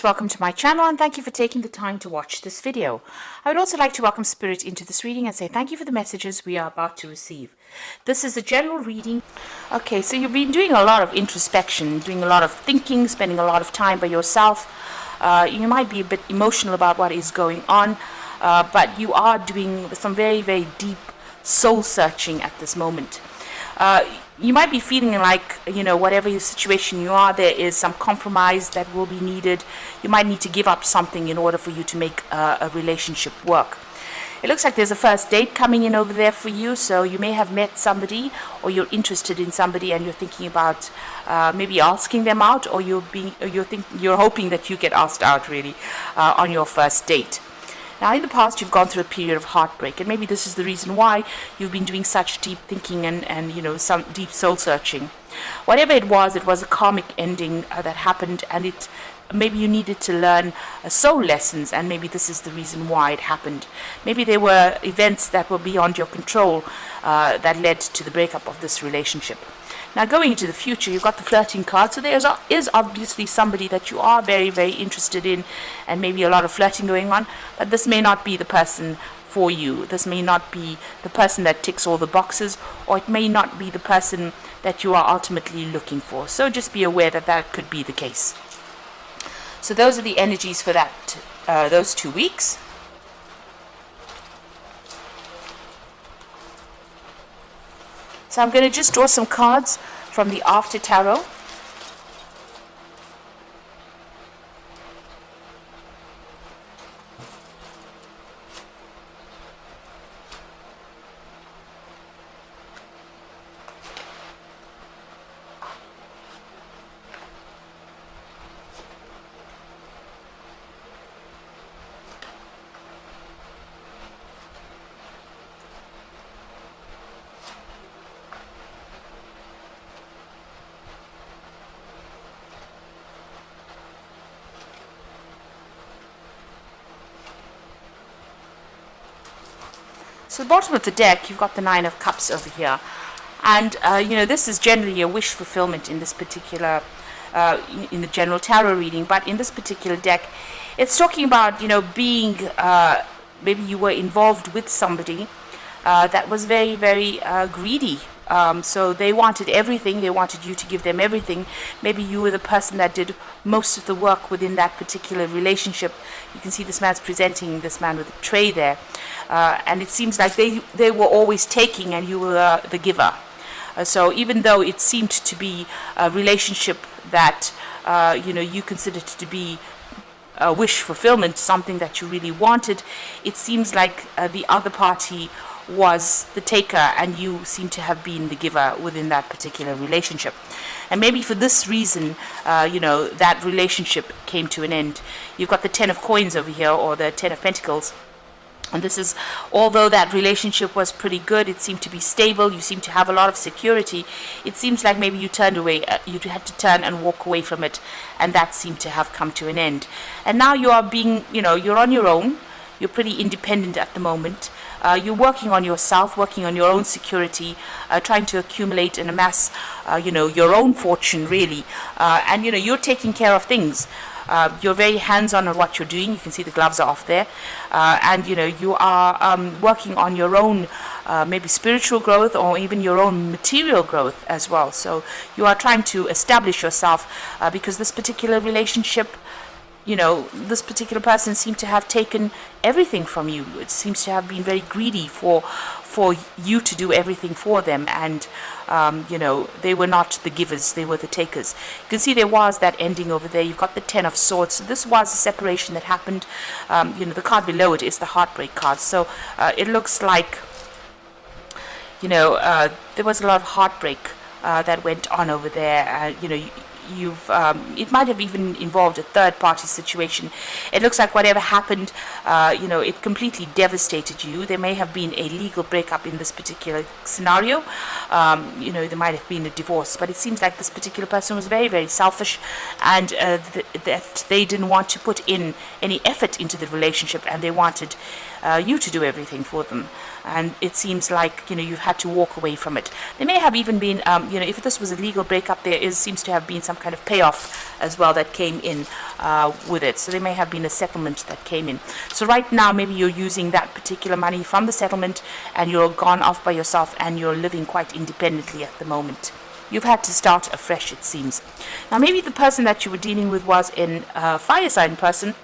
Welcome to my channel and thank you for taking the time to watch this video. I would also like to welcome Spirit into this reading and say thank you for the messages we are about to receive. This is a general reading. Okay, so you've been doing a lot of introspection, doing a lot of thinking, spending a lot of time by yourself. You might be a bit emotional about what is going on, but you are doing some very, very deep soul searching at this moment. You might be feeling like, whatever your situation you are, there is some compromise that will be needed. You might need to give up something in order for you to make a relationship work. It looks like there's a first date coming in over there for you, so you may have met somebody or you're interested in somebody and you're thinking about maybe asking them out, or you're hoping that you get asked out really on your first date. Now, in the past, you've gone through a period of heartbreak, and maybe this is the reason why you've been doing such deep thinking and some deep soul searching. Whatever it was a karmic ending that happened, and maybe you needed to learn soul lessons, and maybe this is the reason why it happened. Maybe there were events that were beyond your control that led to the breakup of this relationship. Now, going into the future, you've got the flirting card, so there is obviously somebody that you are very, very interested in, and maybe a lot of flirting going on, but this may not be the person for you. This may not be the person that ticks all the boxes, or it may not be the person that you are ultimately looking for. So just be aware that that could be the case. So those are the energies for that those 2 weeks. So I'm going to just draw some cards from the After Tarot. So the bottom of the deck, you've got the Nine of Cups over here. And, this is generally a wish fulfillment in this particular, in the general tarot reading. But in this particular deck, it's talking about, being, maybe you were involved with somebody that was very, very greedy. So they wanted everything. They wanted you to give them everything. Maybe you were the person that did most of the work within that particular relationship. You can see this man's presenting this man with a tray there. And it seems like they were always taking and you were the giver. So even though it seemed to be a relationship that, you considered to be a wish fulfillment, something that you really wanted, it seems like the other party was the taker and you seem to have been the giver within that particular relationship. And maybe for this reason, that relationship came to an end. You've got the Ten of Coins over here, or the Ten of Pentacles. And this is, although that relationship was pretty good, it seemed to be stable, you seem to have a lot of security, it seems like maybe you turned away, you had to turn and walk away from it, and that seemed to have come to an end. And now you are being, you're on your own, you're pretty independent at the moment. You're working on yourself, working on your own security, trying to accumulate and amass, your own fortune, really. And, you're taking care of things. You're very hands-on on what you're doing. You can see the gloves are off there. And, you are working on your own maybe spiritual growth or even your own material growth as well. So you are trying to establish yourself because this particular relationship, this particular person seemed to have taken everything from you. It seems to have been very greedy for you to do everything for them, and they were not the givers, they were the takers. You can see there was that ending over there. You've got the Ten of Swords. So this was a separation that happened. The card below it is the Heartbreak card. So it looks like there was a lot of heartbreak that went on over there. It might have even involved a third-party situation. It looks like whatever happened, it completely devastated you. There may have been a legal breakup in this particular scenario. There might have been a divorce, but it seems like this particular person was very, very selfish, and that they didn't want to put in any effort into the relationship, and they wanted you to do everything for them. And it seems like you've had to walk away from it. There may have even been if this was a legal breakup, there seems to have been some kind of payoff as well that came in with it. So there may have been a settlement that came in. So right now, maybe you're using that particular money from the settlement and you're gone off by yourself and you're living quite independently at the moment. You've had to start afresh, it seems. Now, maybe the person that you were dealing with was a fire sign person,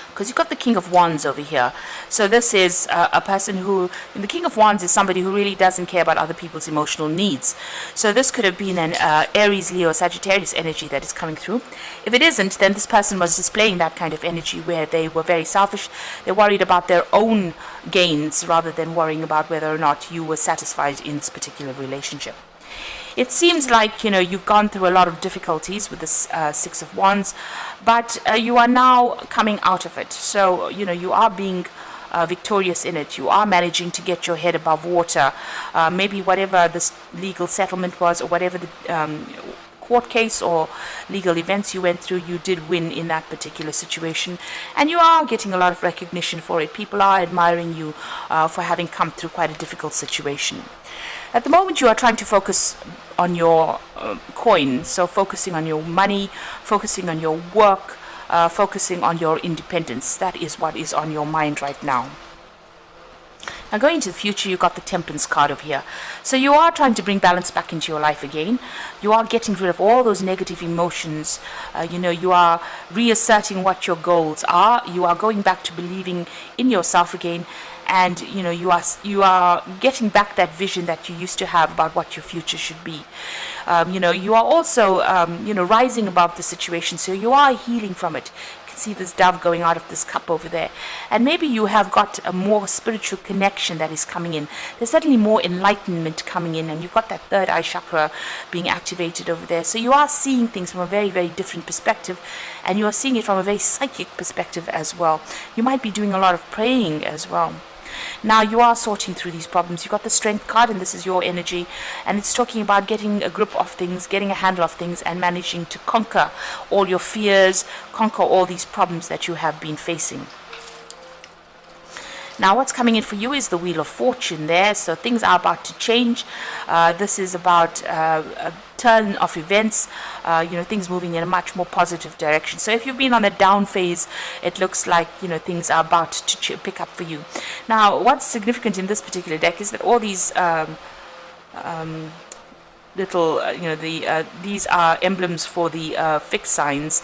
because you've got the King of Wands over here. So this is a person who, the King of Wands is somebody who really doesn't care about other people's emotional needs. So this could have been an Aries, Leo, Sagittarius energy that is coming through. If it isn't, then this person was displaying that kind of energy where they were very selfish. They're worried about their own gains rather than worrying about whether or not you were satisfied in this particular relationship. It seems like, you've gone through a lot of difficulties with this Six of Wands, but you are now coming out of it. So, you are being victorious in it. You are managing to get your head above water. Maybe whatever this legal settlement was, or whatever the court case or legal events you went through, you did win in that particular situation. And you are getting a lot of recognition for it. People are admiring you for having come through quite a difficult situation. At the moment, you are trying to focus on your coin, so focusing on your money, focusing on your work, focusing on your independence. That is what is on your mind right now. Now, going into the future, you've got the Temperance card over here. So you are trying to bring balance back into your life again. You are getting rid of all those negative emotions. You are reasserting what your goals are. You are going back to believing in yourself again. And you are getting back that vision that you used to have about what your future should be. You are also rising above the situation, so you are healing from it. You can see this dove going out of this cup over there, and maybe you have got a more spiritual connection that is coming in. There's certainly more enlightenment coming in, and you've got that third eye chakra being activated over there. So you are seeing things from a very, very different perspective, and you are seeing it from a very psychic perspective as well. You might be doing a lot of praying as well. Now you are sorting through these problems. You've got the Strength card, and this is your energy, and it's talking about getting a grip of things, getting a handle of things, and managing to conquer all your fears, conquer all these problems that you have been facing. Now what's coming in for you is the Wheel of Fortune there, so things are about to change. This is about a turn of events, things moving in a much more positive direction. So if you've been on a down phase, it looks like, things are about to pick up for you. Now what's significant in this particular deck is that all these these are emblems for the fixed signs.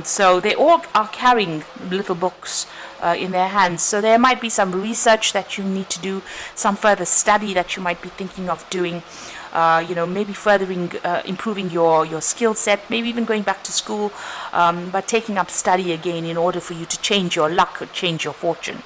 So they all are carrying little books in their hands. So there might be some research that you need to do, some further study that you might be thinking of doing. Maybe furthering, improving your skill set, maybe even going back to school, but taking up study again in order for you to change your luck or change your fortune.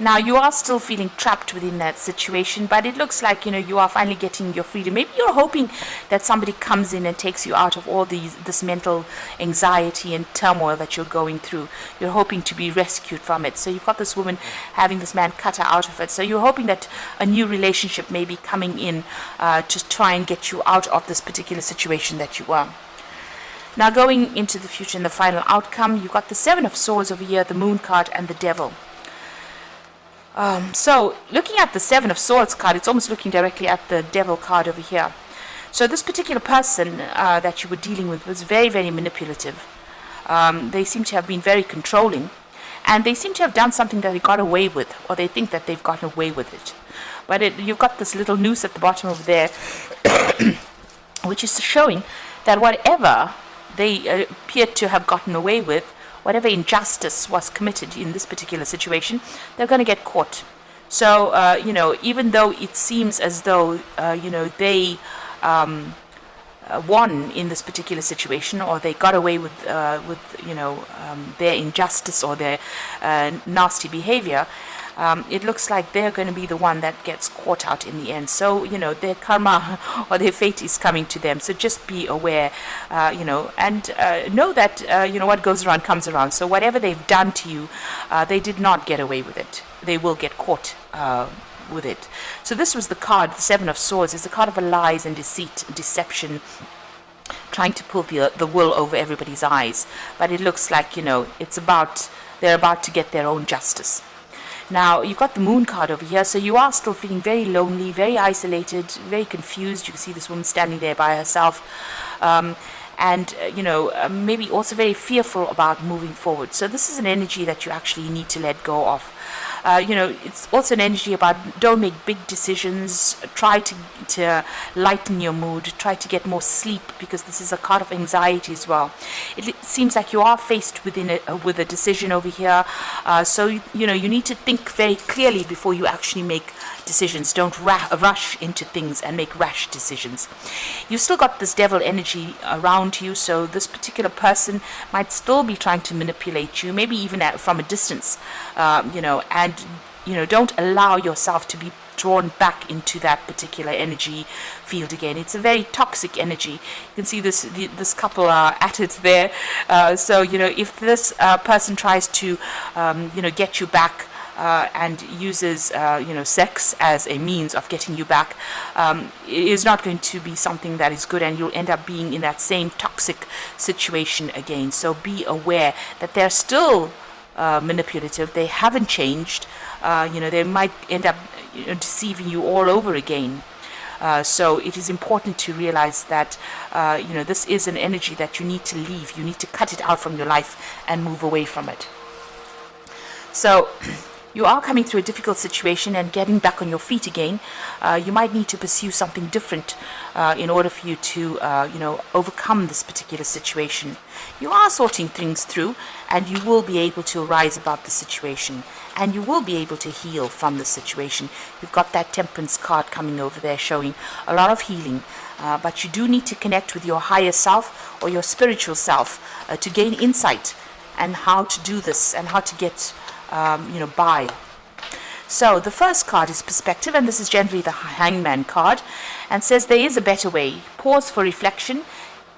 Now you are still feeling trapped within that situation, but it looks like you are finally getting your freedom. Maybe you're hoping that somebody comes in and takes you out of all this mental anxiety and turmoil that you're going through. You're hoping to be rescued from it. So you've got this woman having this man cut her out of it. So you're hoping that a new relationship may be coming in to try and get you out of this particular situation that you are. Now going into the future and the final outcome, you've got the Seven of Swords over here, the Moon card, and the Devil. So looking at the Seven of Swords card, it's almost looking directly at the Devil card over here. So this particular person that you were dealing with was very, very manipulative. They seem to have been very controlling, and they seem to have done something that they got away with, or they think that they've gotten away with it. But you've got this little noose at the bottom over there, which is showing that whatever they appeared to have gotten away with, whatever injustice was committed in this particular situation, they're going to get caught. So, even though it seems as though, they won in this particular situation, or they got away with their injustice or their nasty behavior, it looks like they're going to be the one that gets caught out in the end. So, their karma or their fate is coming to them. So just be aware, and know that, what goes around comes around. So whatever they've done to you, they did not get away with it. They will get caught with it. So this was the card, the Seven of Swords. It's the card of lies and deceit, deception, trying to pull the wool over everybody's eyes. But it looks like, they're about to get their own justice. Now, you've got the moon card over here, so you are still feeling very lonely, very isolated, very confused. You can see this woman standing there by herself. And maybe also very fearful about moving forward. So this is an energy that you actually need to let go of. It's also an energy about don't make big decisions. Try to lighten your mood. Try to get more sleep, because this is a card of anxiety as well. It seems like you are faced with a decision over here. So you need to think very clearly before you actually make decisions. Don't rush into things and make rash decisions. You've still got this devil energy around you, so this particular person might still be trying to manipulate you, maybe even from a distance, and don't allow yourself to be drawn back into that particular energy field again. It's a very toxic energy. You can see this couple are at it there. So if this person tries to get you back, and uses sex as a means of getting you back, it is not going to be something that is good, and you'll end up being in that same toxic situation again. So be aware that they're still manipulative. They haven't changed. They might end up deceiving you all over again. So it is important to realize that this is an energy that you need to leave. You need to cut it out from your life and move away from it. So you are coming through a difficult situation and getting back on your feet again. You might need to pursue something different in order for you to overcome this particular situation. You are sorting things through, and you will be able to rise above the situation, and you will be able to heal from the situation. You've got that Temperance card coming over there showing a lot of healing, but you do need to connect with your higher self or your spiritual self to gain insight and how to do this and how to get by. So the first card is perspective, and this is generally the Hangman card, and says there is a better way. Pause for reflection,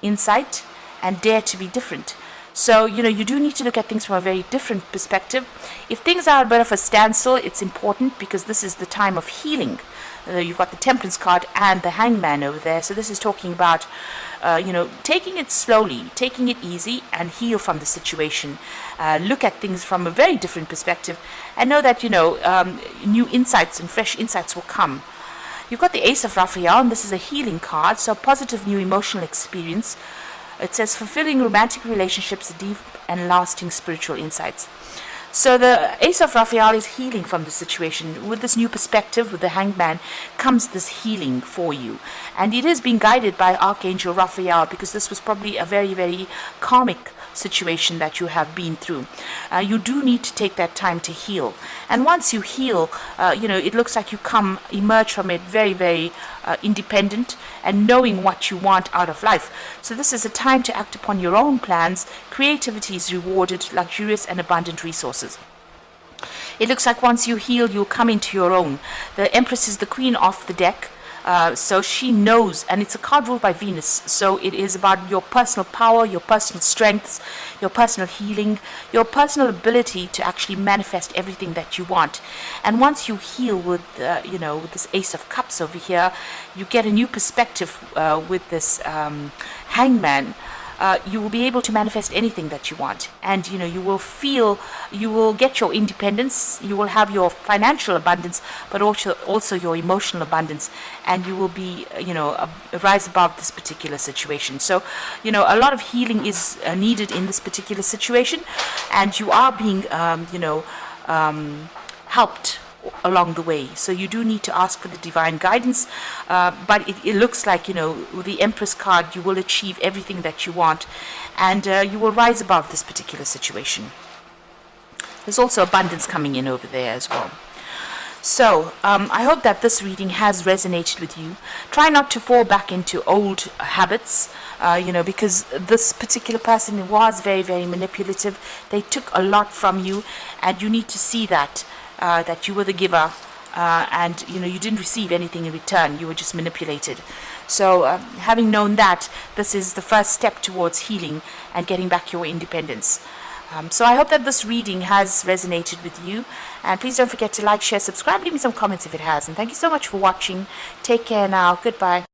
insight, and dare to be different. So you do need to look at things from a very different perspective. If things are a bit of a standstill, it's important, because this is the time of healing. You've got the Temperance card and the Hangman over there. So this is talking about taking it slowly, taking it easy, and heal from the situation. Look at things from a very different perspective, and know that new insights and fresh insights will come. You've got the Ace of Raphael, and this is a healing card, so positive new emotional experience. It says fulfilling romantic relationships, deep and lasting spiritual insights. So the Ace of Raphael is healing from the situation. With this new perspective, with the Hangman, comes this healing for you. And it is being guided by Archangel Raphael, because this was probably a very, very karmic situation that you have been through. You do need to take that time to heal. And once you heal, it looks like you emerge from it very, very independent and knowing what you want out of life. So this is a time to act upon your own plans. Creativity is rewarded, luxurious and abundant resources. It looks like once you heal, you'll come into your own. The Empress is the queen of the deck. So she knows, and it's a card ruled by Venus, so it is about your personal power, your personal strengths, your personal healing, your personal ability to actually manifest everything that you want. And once you heal with with this Ace of Cups over here, you get a new perspective with this Hangman. You will be able to manifest anything that you want, and you will get your independence, you will have your financial abundance, but also your emotional abundance, and you will be rise above this particular situation. So a lot of healing is needed in this particular situation, and you are being helped along the way. So you do need to ask for the divine guidance, but it looks like with the Empress card, you will achieve everything that you want, and you will rise above this particular situation. There's also abundance coming in over there as well. So I hope that this reading has resonated with you. Try not to fall back into old habits, because this particular person was very, very manipulative. They took a lot from you, and you need to see that you were the giver, and you didn't receive anything in return. You were just manipulated. So having known that, this is the first step towards healing and getting back your independence. So I hope that this reading has resonated with you, and please don't forget to like, share, subscribe, leave me some comments if it has, and thank you so much for watching. Take care now. Goodbye.